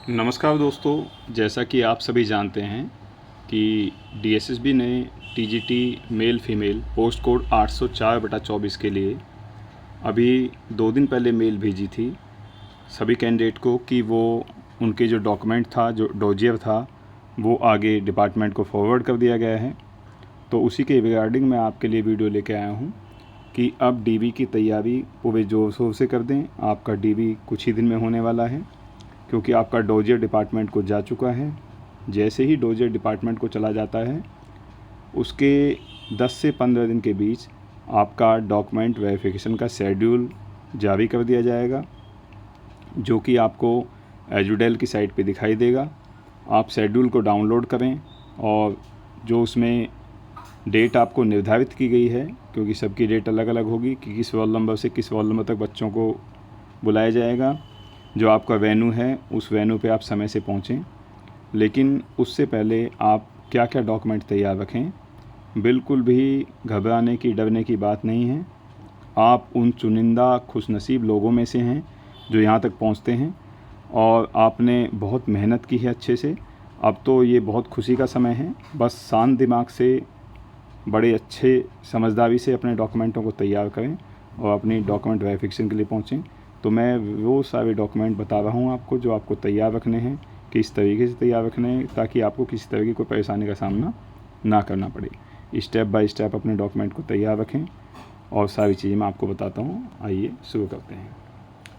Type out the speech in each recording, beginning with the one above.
नमस्कार दोस्तों, जैसा कि आप सभी जानते हैं कि डीएसएसबी ने TGT male female post code 804/24 के लिए अभी 2 दिन पहले मेल भेजी थी सभी कैंडिडेट को कि वो उनके जो डॉक्यूमेंट था, जो डोजियर था, वो आगे डिपार्टमेंट को फॉरवर्ड कर दिया गया है। तो उसी के रिगार्डिंग मैं आपके लिए वीडियो लेके आया हूँ कि अब डीवी की तैयारी पूरे ज़ोर शोर से कर दें। आपका डीवी कुछ ही दिन में होने वाला है, क्योंकि आपका डोजियर डिपार्टमेंट को जा चुका है। जैसे ही डोजियर डिपार्टमेंट को चला जाता है, उसके 10 से 15 दिन के बीच आपका डॉक्यूमेंट वेरिफिकेशन का शेड्यूल जारी कर दिया जाएगा, जो कि आपको एजुडेल की साइट पे दिखाई देगा। आप शेड्यूल को डाउनलोड करें और जो उसमें डेट आपको निर्धारित की गई है, क्योंकि सबकी डेट अलग अलग होगी कि किस रोल नंबर से किस रोल नंबर तक बच्चों को बुलाया जाएगा, जो आपका वेन्यू है उस वेन्यू पे आप समय से पहुँचें। लेकिन उससे पहले आप क्या क्या डॉक्यूमेंट तैयार रखें, बिल्कुल भी घबराने की, डरने की बात नहीं है। आप उन चुनिंदा खुशनसीब लोगों में से हैं जो यहाँ तक पहुँचते हैं और आपने बहुत मेहनत की है अच्छे से। अब तो ये बहुत खुशी का समय है। बस शांत दिमाग से, बड़े अच्छे समझदारी से अपने डॉक्यूमेंटों को तैयार करें और अपनी डॉक्यूमेंट वेरिफिकेशन के लिए पहुँचें। तो मैं वो सारे डॉक्यूमेंट बता रहा हूँ आपको जो आपको तैयार रखने हैं, किस तरीके से तैयार रखने हैं, ताकि आपको किसी तरह की कोई परेशानी का सामना ना करना पड़े। स्टेप बाय स्टेप अपने डॉक्यूमेंट को तैयार रखें और सारी चीज़ें मैं आपको बताता हूँ। आइए शुरू करते हैं।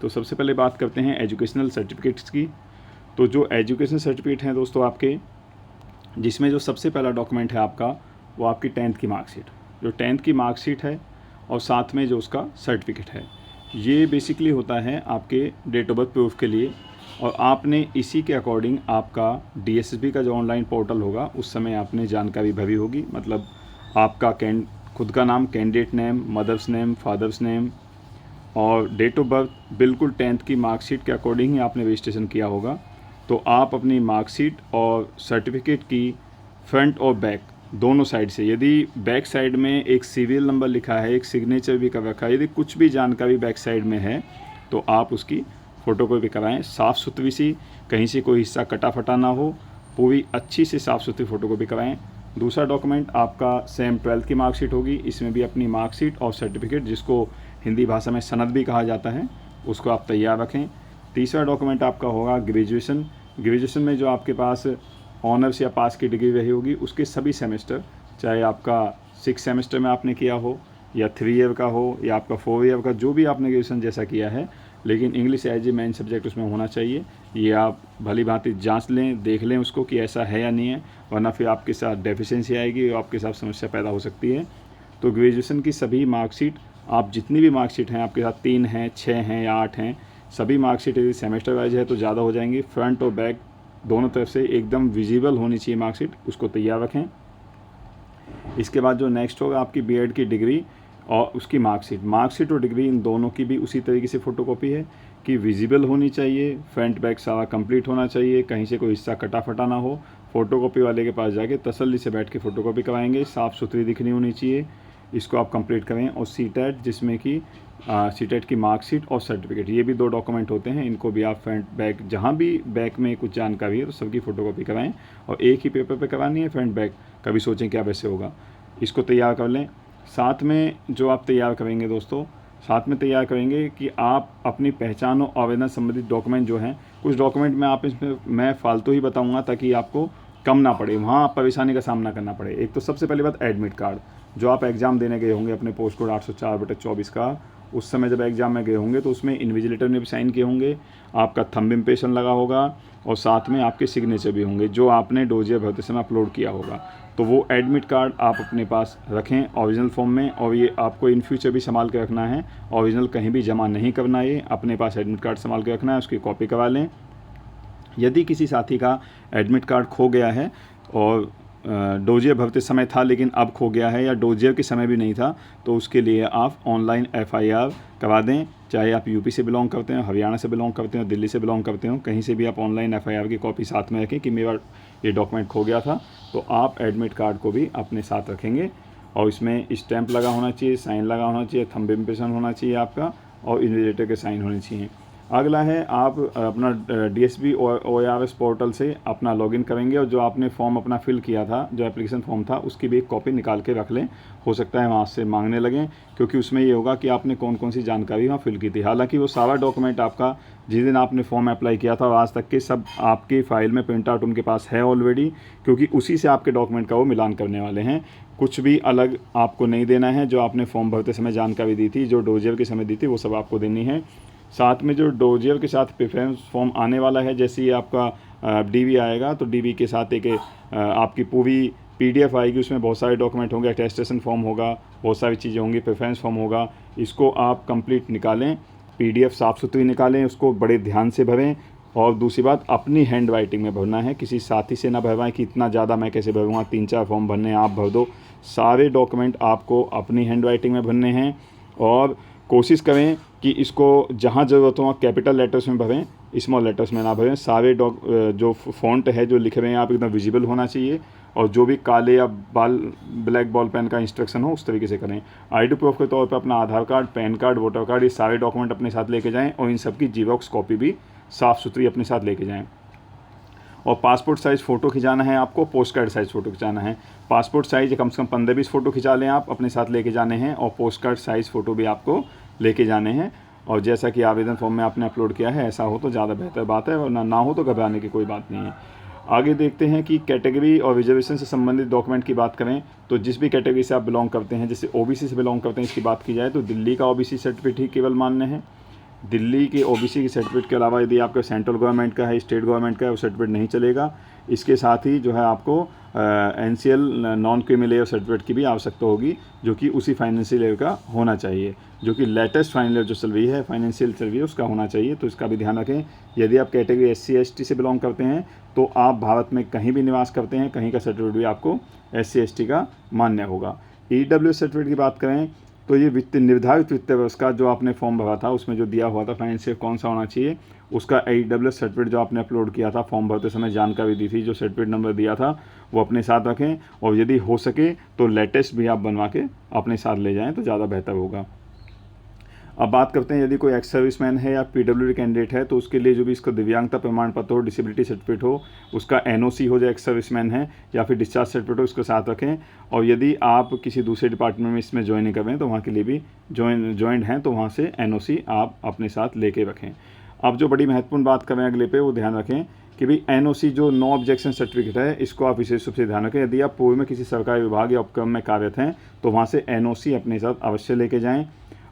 तो सबसे पहले बात करते हैं एजुकेशनल सर्टिफिकेट्स की। तो जो एजुकेशन सर्टिफिकेट हैं दोस्तों आपके, जिसमें जो सबसे पहला डॉक्यूमेंट है आपका, वो आपकी 10th की मार्कशीट। जो 10th की मार्कशीट है और साथ में जो उसका सर्टिफिकेट है, ये बेसिकली होता है आपके डेट ऑफ बर्थ प्रूफ के लिए। और आपने इसी के अकॉर्डिंग आपका डीएसएसबी का जो ऑनलाइन पोर्टल होगा, उस समय आपने जानकारी भरी होगी। मतलब आपका खुद का नाम, candidate name, mother's name, father's name और डेट ऑफ बर्थ बिल्कुल 10th की मार्कशीट के अकॉर्डिंग ही आपने रजिस्ट्रेशन किया होगा। तो आप अपनी मार्कशीट और सर्टिफिकेट की फ्रंट और बैक दोनों साइड से, यदि बैक साइड में एक सीरियल नंबर लिखा है, एक सिग्नेचर भी कर रखा है, यदि कुछ भी जानकारी बैक साइड में है, तो आप उसकी फ़ोटोकॉपी कराएं। साफ़ सुथरी सी, कहीं से कोई हिस्सा कटा फटा ना हो, पूरी अच्छी से साफ़ सुथरी फ़ोटोकॉपी कराएं। दूसरा डॉक्यूमेंट आपका सेम 12th की मार्कशीट होगी। इसमें भी अपनी मार्कशीट और सर्टिफिकेट, जिसको हिंदी भाषा में सनद भी कहा जाता है, उसको आप तैयार रखें। तीसरा डॉक्यूमेंट आपका होगा ग्रेजुएशन। ग्रेजुएशन में जो आपके पास ऑनर्स या पास की डिग्री रही होगी, उसके सभी सेमेस्टर, चाहे आपका 6 सेमेस्टर में आपने किया हो या 3 ईयर का हो या आपका 4 ईयर का, जो भी आपने ग्रेजुएशन जैसा किया है, लेकिन English as a main subject उसमें होना चाहिए। ये आप भली भांति जांच लें, देख लें उसको कि ऐसा है या नहीं है, वरना फिर आपके साथ डेफिशिएंसी आएगी और आपके साथ समस्या पैदा हो सकती है। तो ग्रेजुएशन की सभी मार्कशीट, आप जितनी भी मार्कशीट हैं आपके साथ, 3 हैं, 6 हैं या 8 हैं, सभी मार्कशीट यदि सेमेस्टर वाइज है तो ज़्यादा हो जाएंगी। फ्रंट और बैक दोनों तरफ से एकदम विजिबल होनी चाहिए मार्कशीट, उसको तैयार रखें। इसके बाद जो नेक्स्ट होगा आपकी बीएड की डिग्री और उसकी मार्कशीट और डिग्री, इन दोनों की भी उसी तरीके से फ़ोटोकॉपी है कि विजिबल होनी चाहिए, फ्रंट बैक सारा कंप्लीट होना चाहिए, कहीं से कोई हिस्सा कटा फटा ना हो। फ़ोटोकॉपी वाले के पास जाके तसल्ली से बैठ के फ़ोटोकॉपी कराएंगे, साफ़ सुथरी दिखनी होनी चाहिए। इसको आप कंप्लीट करें। और सीटेट, जिसमें कि सीटेट की मार्कशीट और सर्टिफिकेट, ये भी 2 डॉक्यूमेंट होते हैं। इनको भी आप फ्रंट बैक, जहाँ भी बैक में कुछ जानकारी है तो सबकी फ़ोटोकॉपी कराएं और एक ही पेपर पे करानी है फ्रंट बैक। कभी सोचें क्या वैसे होगा, इसको तैयार कर लें। साथ में जो आप तैयार करेंगे दोस्तों, साथ में तैयार करेंगे कि आप अपनी पहचान और आवेदन संबंधित डॉक्यूमेंट जो हैं, कुछ डॉक्यूमेंट में आप इसमें मैं फालतू ही बताऊंगा ताकि आपको कम ना पड़े, वहाँ आप परेशानी का सामना करना पड़े। एक तो सबसे पहली बात एडमिट कार्ड, जो आप एग्ज़ाम देने गए होंगे अपने पोस्ट कोड 804/24 का, उस समय जब एग्ज़ाम में गए होंगे तो उसमें इन्विजिलेटर ने भी साइन किए होंगे, आपका थंब इम्प्रेशन लगा होगा और साथ में आपके सिग्नेचर भी होंगे जो आपने डोजियर भरते समय अपलोड किया होगा। तो वो एडमिट कार्ड आप अपने पास रखें ओरिजिनल फॉर्म में, और ये आपको इन फ्यूचर भी संभाल के रखना है। ओरिजिनल कहीं भी जमा नहीं करना है, अपने पास एडमिट कार्ड संभाल के रखना है, उसकी कॉपी करवा लें। यदि किसी साथी का एडमिट कार्ड खो गया है और डोजियर भरते समय था लेकिन अब खो गया है, या डोजियर के समय भी नहीं था, तो उसके लिए आप ऑनलाइन एफआईआर करवा दें। चाहे आप यूपी से बिलोंग करते हो, हरियाणा से बिलोंग करते हो, दिल्ली से बिलोंग करते हो, कहीं से भी आप ऑनलाइन एफआईआर की कॉपी साथ में रखें कि मेरा ये डॉक्यूमेंट खो गया था। तो आप एडमिट कार्ड को भी अपने साथ रखेंगे और इसमें स्टैंप लगा होना चाहिए, साइन लगा होना चाहिए, थंब इम्प्रेशन होना चाहिए आपका, और इन्विजिलेटर के साइन होने चाहिए। अगला है आप अपना DSB OARS पोर्टल से अपना लॉगिन करेंगे और जो आपने फॉर्म अपना फिल किया था, जो एप्लीकेशन फॉर्म था, उसकी भी एक कॉपी निकाल के रख लें। हो सकता है वहाँ से मांगने लगें, क्योंकि उसमें ये होगा कि आपने कौन कौन सी जानकारी वहाँ फिल की थी। हालांकि वो सारा डॉक्यूमेंट आपका जिस दिन आपने फॉर्म अप्लाई किया था और आज तक के सब आपकी फ़ाइल में प्रिंट आउट उनके पास है ऑलरेडी, क्योंकि उसी से आपके डॉक्यूमेंट का वो मिलान करने वाले हैं। कुछ भी अलग आपको नहीं देना है। जो आपने फॉर्म भरते समय जानकारी दी थी, जो डोजियर के समय दी थी, वो सब आपको देनी है। साथ में जो डोजियर के साथ प्रेफरेंस फॉर्म आने वाला है, जैसे ही आपका DV आएगा तो DV के साथ एक आपकी पूरी PDF आएगी। उसमें बहुत सारे डॉक्यूमेंट होंगे, अटेस्टेशन फॉर्म होगा, बहुत सारी चीज़ें होंगी, प्रेफरेंस फॉर्म होगा। इसको आप कंप्लीट निकालें, PDF साफ़ सुथरी निकालें, उसको बड़े ध्यान से भरें। और दूसरी बात, अपनी हैंड राइटिंग में भरना है, किसी साथी से ना भरवाएं कि इतना ज़्यादा मैं कैसे भरूँगा, 3-4 फॉर्म भरने हैं, आप भर दो। सारे डॉक्यूमेंट आपको अपनी हैंड राइटिंग में भरने हैं और कोशिश करें कि इसको जहाँ ज़रूरत हो कैपिटल लेटर्स में भरें, स्मॉल लेटर्स में ना भरें। सारे जो फ़ॉन्ट है जो लिख रहे हैं आप, एकदम विजिबल होना चाहिए। और जो भी काले या ब्लैक बॉल पेन का इंस्ट्रक्शन हो उस तरीके से करें। ID प्रूफ के तौर पर अपना Aadhaar card, PAN card, voter card, ये सारे डॉक्यूमेंट अपने साथ लेके जाएँ और इन सब की जीरोक्स कॉपी भी साफ़ सुथरी अपने साथ लेके जाएँ। और पासपोर्ट साइज़ फ़ोटो खिंचाना है आपको, पोस्ट कार्ड साइज़ फ़ोटो खिंचाना है। पासपोर्ट साइज़ कम से कम 15-20 फ़ोटो खिंचा लें आप, अपने साथ लेके जाने हैं। और पोस्ट कार्ड साइज़ फ़ोटो भी आपको लेके जाने हैं। और जैसा कि आवेदन फॉर्म में आपने अपलोड किया है, ऐसा हो तो ज़्यादा बेहतर बात है, और ना हो तो घबराने की कोई बात नहीं है। आगे देखते हैं कि कैटेगरी और रिजर्वेशन से संबंधित डॉक्यूमेंट की बात करें तो जिस भी कैटेगरी से आप बिलोंग करते हैं, जैसे OBC से बिलोंग करते हैं, इसकी बात की जाए तो दिल्ली का OBC सर्टिफिकेट ही केवल मान्य है। दिल्ली के OBC के सर्टिफिकेट के अलावा यदि आपका सेंट्रल गवर्नमेंट का है, स्टेट गवर्नमेंट का है, वो सर्टिफिकेट नहीं चलेगा। इसके साथ ही जो है आपको NCL non creamy layer certificate की भी आवश्यकता होगी, जो कि उसी फाइनेंशियल ईयर का होना चाहिए, जो कि लेटेस्ट फाइनल ईयर जो चल रही है, फाइनेंशियल चल रही है, उसका होना चाहिए। तो इसका भी ध्यान रखें। यदि आप कैटेगरी SC ST से बिलोंग करते हैं तो आप भारत में कहीं भी निवास करते हैं, कहीं का सर्टिफिकेट भी आपको SC ST का मान्य होगा। EWS सर्टिफिकेट की बात करें तो ये निर्धारित वित्तीय वर्ष का जो आपने फॉर्म भरा था, उसमें जो दिया हुआ था फाइनेंशियल कौन सा होना चाहिए, उसका EWS सर्टिफिकेट जो आपने अपलोड किया था, फॉर्म भरते समय जानकारी दी थी, जो सर्टिफिकेट नंबर दिया था, वो अपने साथ रखें। और यदि हो सके तो लेटेस्ट भी आप बनवा के अपने साथ ले जाएं तो ज़्यादा बेहतर होगा। अब बात करते हैं, यदि कोई एक्स सर्विसमैन है या PWD कैंडिडेट है तो उसके लिए जो भी इसका दिव्यांगता प्रमाण पत्र हो, डिसेबिलिटी सर्टिफिकेट हो, उसका NOC हो, जो एक्स सर्विसमैन है, या फिर डिस्चार्ज सर्टिफिकेट हो, उसके साथ रखें। और यदि आप किसी दूसरे डिपार्टमेंट में इसमें ज्वाइन कर रहे हैं तो वहाँ के लिए भी ज्वाइंट हैं तो वहाँ से NOC आप अपने साथ लेके रखें। अब जो बड़ी महत्वपूर्ण बात करें अगले पे, वो ध्यान रखें कि भाई NOC जो नो ऑब्जेक्शन सर्टिफिकेट है, इसको आप विशेष रूप से ध्यान रखें। यदि आप पूर्व में किसी सरकारी विभाग या उपक्रम में कार्यरत हैं तो वहाँ से NOC अपने साथ अवश्य लेके जाएँ।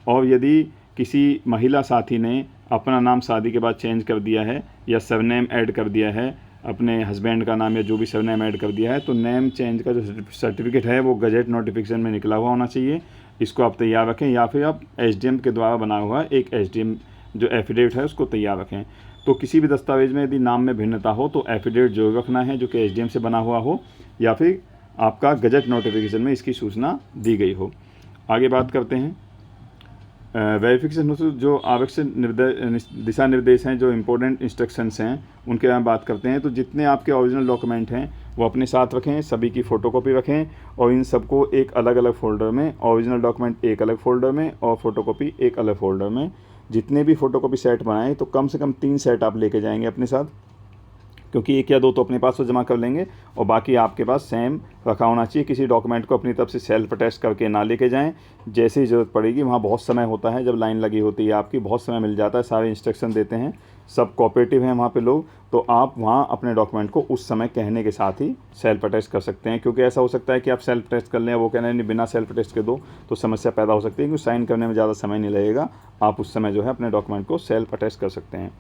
और यदि किसी महिला साथी ने अपना नाम शादी के बाद चेंज कर दिया है या सरनेम ऐड कर दिया है, अपने हस्बैंड का नाम या जो भी सरनेम ऐड कर दिया है, तो नेम चेंज का जो सर्टिफिकेट है वो गजेट नोटिफिकेशन में निकला हुआ होना चाहिए। इसको आप तैयार रखें, या फिर आप SDM के द्वारा बना हुआ एक SDM जो एफिडेविट है उसको तैयार रखें। तो किसी भी दस्तावेज में यदि नाम में भिन्नता हो तो एफिडेविट जरूर रखना है, जो कि SDM से बना हुआ हो, या फिर आपका गजेट नोटिफिकेशन में इसकी सूचना दी गई हो। आगे बात करते हैं वेरिफिकेशन हो, जो आवश्यक दिशा निर्देश हैं, जो इम्पोर्टेंट इंस्ट्रक्शंस हैं, उनके बारे में बात करते हैं। तो जितने आपके ओरिजिनल डॉक्यूमेंट हैं वो अपने साथ रखें, सभी की फ़ोटोकॉपी रखें और इन सबको एक अलग अलग फ़ोल्डर में, ओरिजिनल डॉक्यूमेंट एक अलग फ़ोल्डर में और फ़ोटोकॉपी एक अलग फ़ोल्डर में। जितने भी फ़ोटोकॉपी सेट बनाएं तो कम से कम 3 सेट आप लेके जाएंगे अपने साथ, क्योंकि 1 या 2 तो अपने पास तो जमा कर लेंगे और बाकी आपके पास सेम रखा होना चाहिए। किसी डॉक्यूमेंट को अपनी तरफ से सेल्फ अटैच करके ना लेके जाएं। जैसे ही ज़रूरत पड़ेगी, वहाँ बहुत समय होता है, जब लाइन लगी होती है आपकी, बहुत समय मिल जाता है, सारे इंस्ट्रक्शन देते हैं, सब कोऑपरेटिव हैं वहाँ पे लोग, तो आप वहाँ अपने डॉक्यूमेंट को उस समय कहने के साथ ही सेल्फ अटैच कर सकते हैं। क्योंकि ऐसा हो सकता है कि आप सेल्फ अटैच कर लें, वो कहने नहीं बिना सेल्फ अटैच के दो, तो समस्या पैदा हो सकती है, क्योंकि साइन करने में ज़्यादा समय नहीं लगेगा, आप उस समय जो है अपने डॉक्यूमेंट को सेल्फ अटैच कर सकते हैं।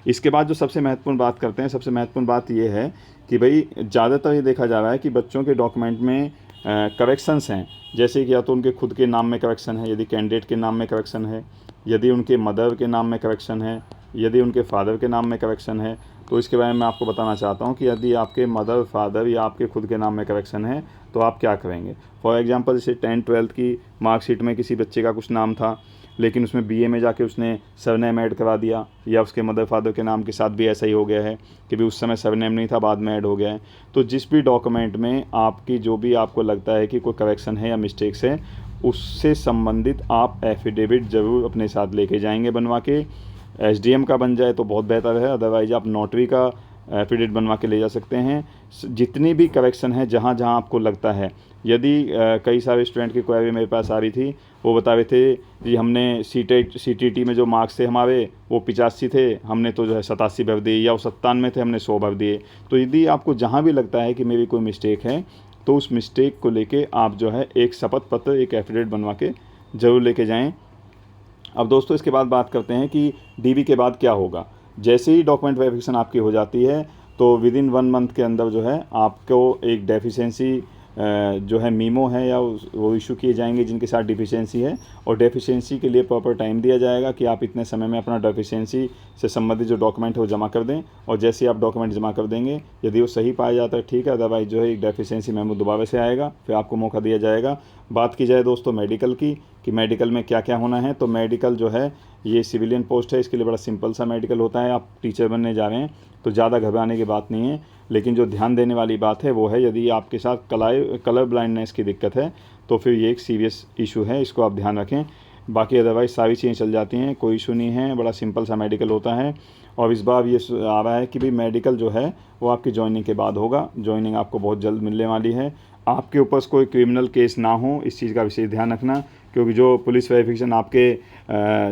इसके बाद जो सबसे महत्वपूर्ण बात करते हैं, सबसे महत्वपूर्ण बात ये है कि भाई ज़्यादातर ये देखा जा रहा है कि बच्चों के डॉक्यूमेंट में करेक्शंस हैं, जैसे कि या तो उनके खुद के नाम में करेक्शन है, यदि कैंडिडेट के नाम में करेक्शन है, यदि उनके मदर के नाम में करेक्शन है, यदि उनके फादर के नाम में करेक्शन है। तो इसके बारे में मैं आपको बताना चाहता हूँ कि यदि आपके मदर, फादर या आपके खुद के नाम में करेक्शन है तो आप क्या करेंगे। फॉर एग्जांपल, जैसे 10th-12th की मार्कशीट में किसी बच्चे का कुछ नाम था, लेकिन उसमें BA में जाके उसने सरनेम ऐड करा दिया, या उसके मदर फादर के नाम के साथ भी ऐसा ही हो गया है कि भी उस समय सरनेम नहीं था, बाद में ऐड हो गया है। तो जिस भी डॉक्यूमेंट में आपकी जो भी आपको लगता है कि कोई करेक्शन है या मिस्टेक्स है, उससे संबंधित आप एफिडेविट ज़रूर अपने साथ लेके जाएंगे बनवा के। एसडीएम का बन जाए तो बहुत बेहतर है, अदरवाइज आप नोटरी का एफिडेविट बनवा के ले जा सकते हैं। जितनी भी करेक्शन है जहाँ जहाँ आपको लगता है, यदि कई सारे स्टूडेंट की क्वेरी मेरे पास आ रही थी, वो बता रहे थे कि हमने सीटीटी में जो मार्क्स थे हमारे वो 85 थे, हमने तो जो है 87 भर दिए, या वो 97 थे, हमने 100 भर दिए। तो यदि आपको जहाँ भी लगता है कि मेरी कोई मिस्टेक है, तो उस मिस्टेक को लेके आप जो है एक शपथ पत्र, एक एफिडेविट बनवा के ज़रूर लेके जाएँ। अब दोस्तों इसके बाद बात करते हैं कि डीबी के बाद क्या होगा। जैसे ही डॉक्यूमेंट वेरिफिकेशन आपकी हो जाती है तो विदिन 1 मंथ के अंदर जो है आपको एक डेफिशिएंसी जो है मीमो है या वो इशू किए जाएंगे जिनके साथ डिफिशिएंसी है, और डेफिशिएंसी के लिए प्रॉपर टाइम दिया जाएगा कि आप इतने समय में अपना डेफिशिएंसी से संबंधित जो डॉक्यूमेंट है वो जमा कर दें। और जैसे ही आप डॉक्यूमेंट जमा कर देंगे, यदि वो सही पाया जाता है ठीक है, अदरवाइज जो है एक डेफिशिएंसी मेमो दोबारा से आएगा, फिर आपको मौका दिया जाएगा। बात की जाए दोस्तों मेडिकल की, कि मेडिकल में क्या क्या होना है, तो मेडिकल जो है ये सिविलियन पोस्ट है, इसके लिए बड़ा सिंपल सा मेडिकल होता है। आप टीचर बनने जा रहे हैं तो ज़्यादा घबराने की बात नहीं है, लेकिन जो ध्यान देने वाली बात है वो है यदि आपके साथ कलर ब्लाइंडनेस की दिक्कत है तो फिर ये एक सीरियस इशू है, इसको आप ध्यान रखें। बाकी अदरवाइज सारी चीज़ें चल जाती हैं, कोई इशू नहीं है, बड़ा सिंपल सा मेडिकल होता है। और इस बार ये आ रहा है कि भाई मेडिकल जो है वो आपकी ज्वाइनिंग के बाद होगा, ज्वाइनिंग आपको बहुत जल्द मिलने वाली है। आपके ऊपर कोई क्रिमिनल केस ना हो, इस चीज़ का विशेष ध्यान रखना, क्योंकि जो पुलिस वेरिफिकेशन आपके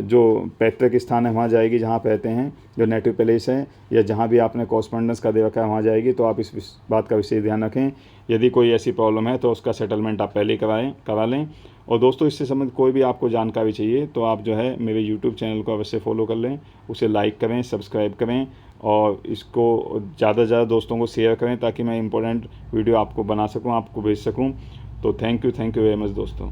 जो पैतृक स्थान है वहाँ जाएगी, जहाँ आप रहते हैं, जो नेटिव प्लेस है, या जहाँ भी आपने कॉरस्पॉन्डेंस का दे रखा है वहाँ जाएगी। तो आप इस बात का विशेष ध्यान रखें। यदि कोई ऐसी प्रॉब्लम है तो उसका सेटलमेंट आप पहले करा लें। और दोस्तों इससे संबंधित कोई भी आपको जानकारी चाहिए तो आप जो है मेरे यूट्यूब चैनल को अवश्य फॉलो कर लें, उसे लाइक करें, सब्सक्राइब करें, और इसको ज़्यादा से ज़्यादा दोस्तों को शेयर करें ताकि मैं इंपॉर्टेंट वीडियो आपको बना सकूं, आपको भेज सकूं। तो थैंक यू वेरी मच दोस्तों।